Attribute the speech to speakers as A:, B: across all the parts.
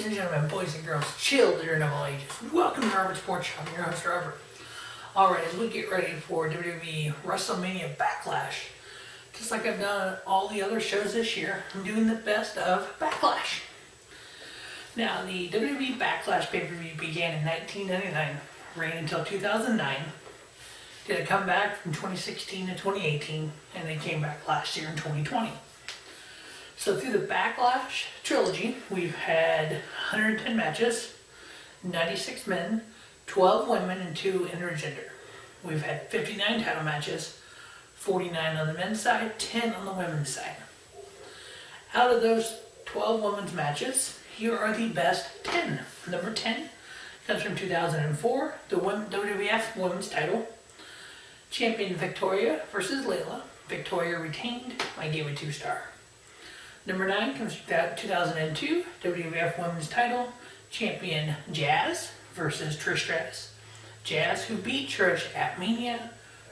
A: Ladies and gentlemen, boys and girls, children of all ages, welcome to Robert's Sports Shop. I'm your host, Robert. Alright, as we get ready for WWE WrestleMania BackLash, just like I've done all the other shows this year, I'm doing the best of BackLash. Now, the WWE BackLash pay-per-view began in 1999, ran until 2009, did a comeback from 2016 to 2018, and they came back last year in 2020. So through the BackLash trilogy, we've had 110 matches, 96 men, 12 women, and 2 intergender. We've had 59 title matches, 49 on the men's side, 10 on the women's side. Out of those 12 women's matches, here are the best 10. Number 10 comes from 2004, the WWF Women's title. Champion Victoria versus Layla. Victoria retained. I gave it 2-star. Number 9 comes from 2002, WWF Women's title. Champion Jazz versus Trish Stratus. Jazz, who beat Trish at Mania,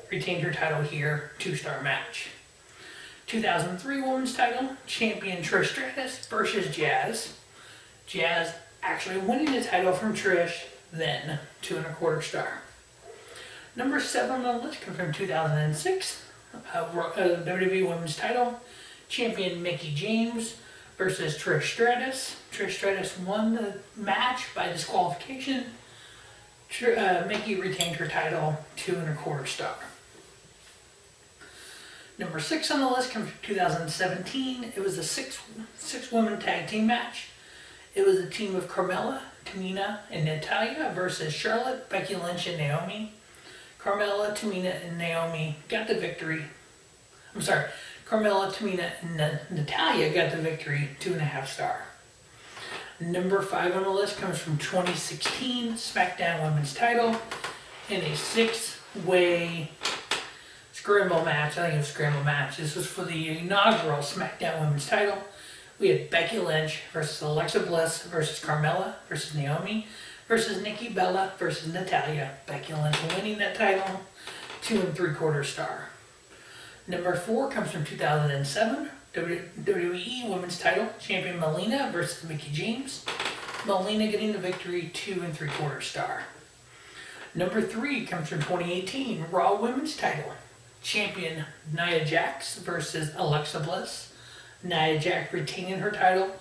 A: retained her title here, 2-star match. 2003 Women's title. Champion Trish Stratus versus Jazz. Jazz actually winning the title from Trish, then 2.25 star. Number 7 on the list comes from 2006, WWE Women's title. Champion Mickie James versus Trish Stratus. Trish Stratus won the match by disqualification. Mickie retained her title, 2.25 star. Number 6 on the list comes from 2017. It was a six-woman tag team match. It was a team of Carmella, Tamina, and Natalya versus Charlotte, Becky Lynch, and Naomi. Carmella, Tamina, and Naomi got the victory. Carmella, Tamina, and Natalya got the victory, 2.5 star. Number 5 on the list comes from 2016 SmackDown Women's title in a 6-way scramble match. I think it was a scramble match. This was for the inaugural SmackDown Women's title. We had Becky Lynch versus Alexa Bliss versus Carmella versus Naomi versus Nikki Bella versus Natalya. Becky Lynch winning that title, 2.75 star. Number 4 comes from 2007, WWE Women's title. Champion Melina versus Mickie James. Melina getting the victory, 2.75 star. Number 3 comes from 2018, Raw Women's title. Champion Nia Jax versus Alexa Bliss. Nia Jax retaining her title,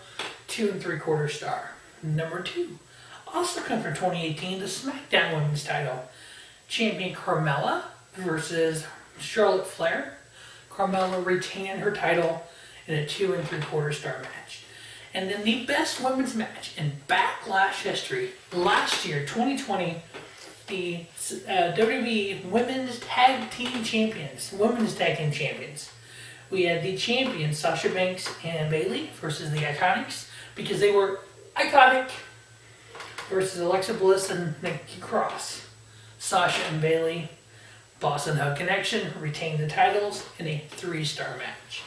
A: 2.75 star. Number 2 also comes from 2018, the SmackDown Women's title. Champion Carmella versus Charlotte Flair. Carmella retaining her title in a 2.75 star match. And then the best women's match in BackLash history, last year, 2020, the WWE Women's Tag Team Champions, We had the champions, Sasha Banks and Bayley versus the Iconics, because they were iconic, versus Alexa Bliss and Nikki Cross. Sasha and Bayley, Boss and Hug Connection, retained the titles in a 3-star match.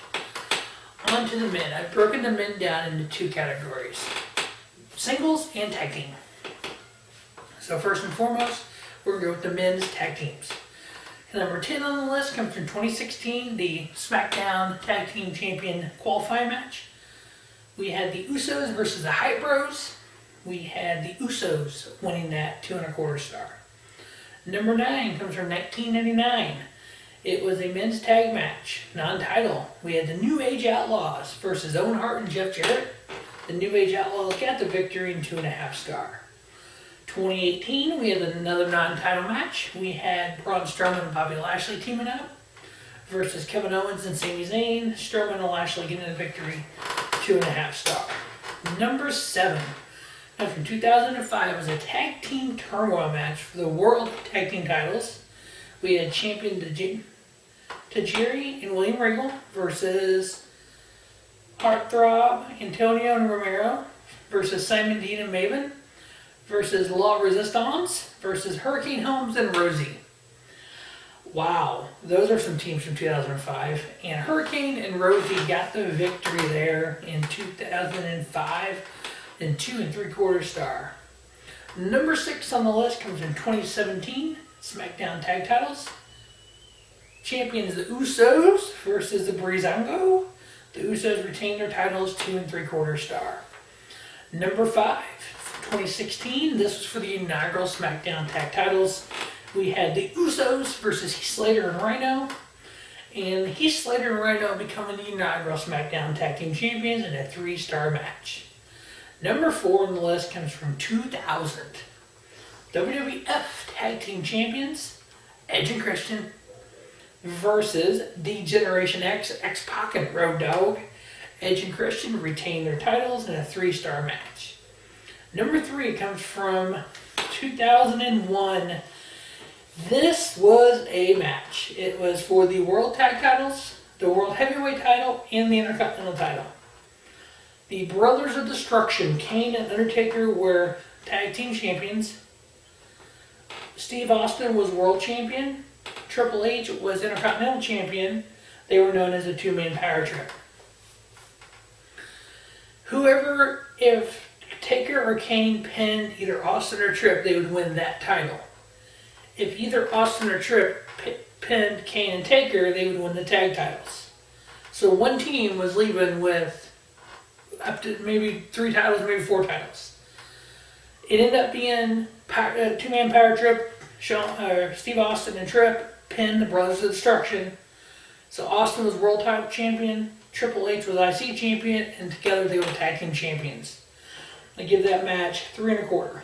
A: On to the men. I've broken the men down into 2 categories: singles and tag team. So first and foremost, we're going to go with the men's tag teams. Number 10 on the list comes from 2016, the SmackDown Tag Team Champion qualifying match. We had the Usos versus the Hype Bros. We had the Usos winning that, 2.25 star. Number 9 comes from 1999. It was a men's tag match, non-title. We had the New Age Outlaws versus Owen Hart and Jeff Jarrett. The New Age Outlaws got the victory in 2.5 star. 2018, we had another non-title match. We had Braun Strowman and Bobby Lashley teaming up versus Kevin Owens and Sami Zayn. Strowman and Lashley getting the victory, 2.5 star. Number 7. Now from 2005 was a tag team turmoil match for the World Tag Team titles. We had champion Tajiri and William Regal versus Heartthrob Antonio and Romero versus Simon Dean and Maven versus La Resistance versus Hurricane Helms and Rosie. Wow, those are some teams from 2005. And Hurricane and Rosie got the victory there in 2005 and 2.75 star. Number 6 on the list comes in 2017, SmackDown Tag Titles. Champions the Usos versus the Breezango. The Usos retained their titles, 2.75 star. Number 5, 2016, this was for the inaugural SmackDown Tag Titles. We had the Usos versus Heath Slater and Rhino. And Heath Slater and Rhino becoming the inaugural SmackDown Tag Team Champions in a 3-star match. Number 4 on the list comes from 2000. WWF Tag Team Champions, Edge and Christian, versus the Generation X, X-Pac and Road Dogg. Edge and Christian retain their titles in a 3-star match. Number 3 comes from 2001. This was a match. It was for the World Tag Titles, the World Heavyweight Title, and the Intercontinental Title. The Brothers of Destruction, Kane and Undertaker, were Tag Team Champions. Steve Austin was World Champion. Triple H was Intercontinental Champion. They were known as a 2-man power trip. If Taker or Kane pinned either Austin or Tripp, they would win that title. If either Austin or Tripp pinned Kane and Taker, they would win the tag titles. So one team was leaving with up to maybe 3 titles, maybe 4 titles. It ended up being a 2-man power trip. Steve Austin and Tripp pinned the Brothers of Destruction. So Austin was World Title Champion, Triple H was IC Champion, and together they were Tag Team Champions. I give that match 3 1/4.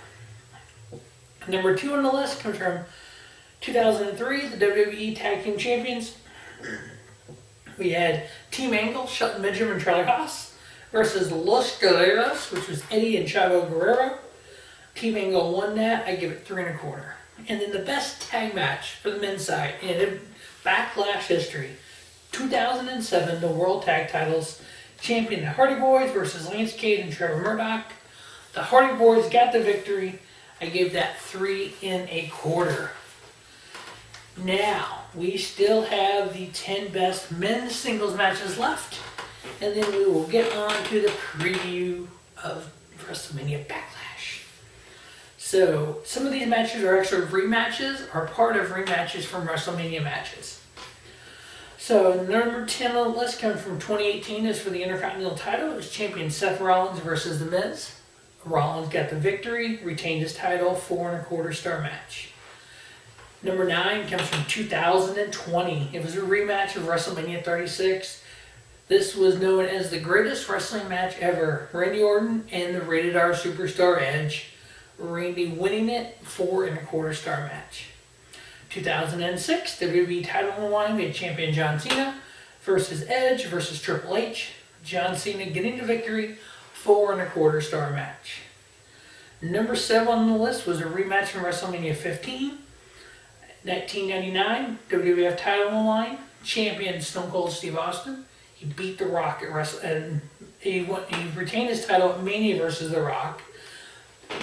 A: Number 2 on the list comes from 2003, the WWE Tag Team Champions. We had Team Angle, Shelton Benjamin and Charlie Haas, versus Los Guerreros, which was Eddie and Chavo Guerrero. Team Angle won that. I give it 3 1/4. And then the best tag match for the men's side in Backlash history, 2007, the World Tag Titles, champion the Hardy Boys versus Lance Cade and Trevor Murdoch. The Hardy Boys got the victory. I gave that 3 1/4. Now, we still have the 10 best men's singles matches left. And then we will get on to the preview of WrestleMania Backlash. So, some of these matches are actually rematches, or part of rematches from WrestleMania matches. So, number 10 on the list comes from 2018, is for the Intercontinental title. It was champion Seth Rollins versus The Miz. Rollins got the victory, retained his title, 4 1/4 star match. Number 9 comes from 2020. It was a rematch of WrestleMania 36. This was known as the greatest wrestling match ever. Randy Orton and the Rated R Superstar Edge. Randy winning it, 4 1/4 star match. 2006, WWE title on the line. We had champion John Cena versus Edge versus Triple H. John Cena getting the victory, 4 1/4 star match. Number 7 on the list was a rematch from WrestleMania 15. 1999, WWF title on the line. Champion Stone Cold Steve Austin. He beat The Rock at and he retained his title at Mania versus The Rock.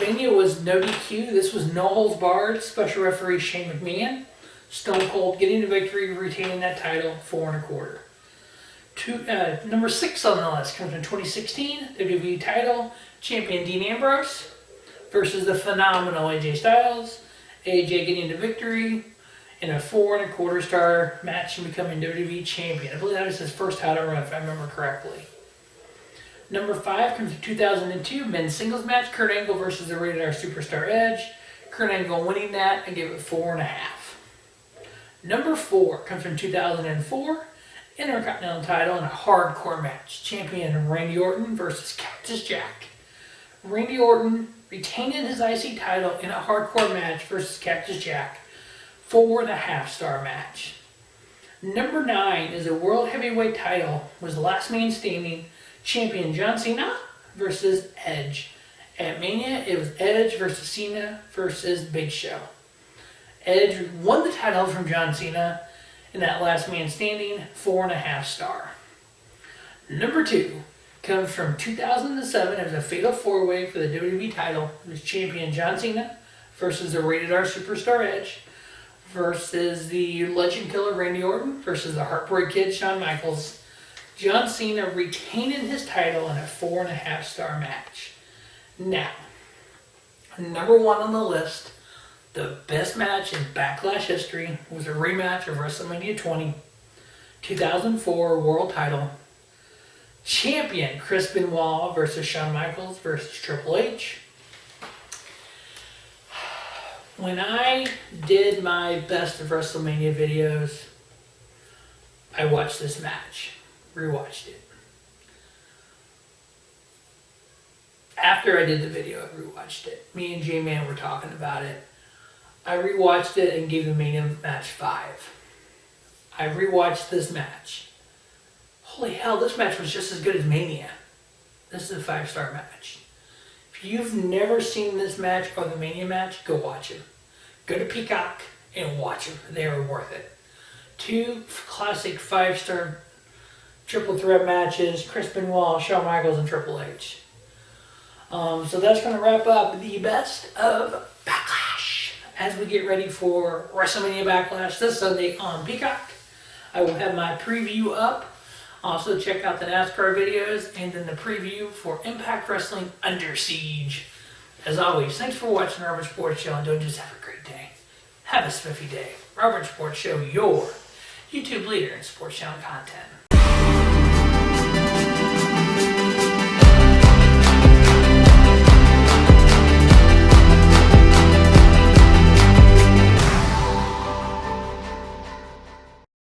A: Mania was no DQ. This was no holds barred. Special referee Shane McMahon. Stone Cold getting the victory, retaining that title, 4 1/4. Number 6 on the list comes from 2016, WWE title, champion Dean Ambrose versus the phenomenal AJ Styles. AJ getting the victory in a 4 1/4 star match and becoming WWE champion. I believe that was his first title run, if I remember correctly. Number 5 comes from 2002, men's singles match, Kurt Angle versus the Rated R Superstar Edge. Kurt Angle winning that, I give it 4 1/2. Number 4 comes from 2004, Intercontinental title in a hardcore match. Champion Randy Orton versus Cactus Jack. Randy Orton retaining his IC title in a hardcore match versus Cactus Jack. 4 1/2 star match. Number 9 is a World Heavyweight title. Was the last man standing. Champion John Cena versus Edge. At Mania, it was Edge versus Cena versus Big Show. Edge won the title from John Cena in that last man standing, 4 1/2 star. Number 2 comes from 2007 as a fatal 4-way for the WWE title. It was champion John Cena versus the Rated R Superstar Edge versus the Legend Killer Randy Orton versus the Heartbreak Kid Shawn Michaels. John Cena retaining his title in a 4 1/2 star match. Now, number 1 on the list, the best match in Backlash history, was a rematch of WrestleMania 20, 2004 World Title. champion Chris Benoit versus Shawn Michaels versus Triple H. When I did my best of WrestleMania videos, I watched this match, rewatched it. After I did the video, I rewatched it. Me and J-Man were talking about it. I rewatched it and gave the Mania match 5. I rewatched this match. Holy hell, this match was just as good as Mania. This is a 5-star match. If you've never seen this match or the Mania match, go watch it. Go to Peacock and watch them. They are worth it. 2 classic 5-star triple threat matches, Chris Benoit, Shawn Michaels, and Triple H. So that's going to wrap up the best of Backlash as we get ready for WrestleMania Backlash this Sunday on Peacock. I will have my preview up. Also check out the NASCAR videos and then the preview for Impact Wrestling Under Siege. As always, thanks for watching Robert Sports Show, and don't just have a great day. Have a spiffy day. Robert Sports Show, your YouTube leader in sports channel content.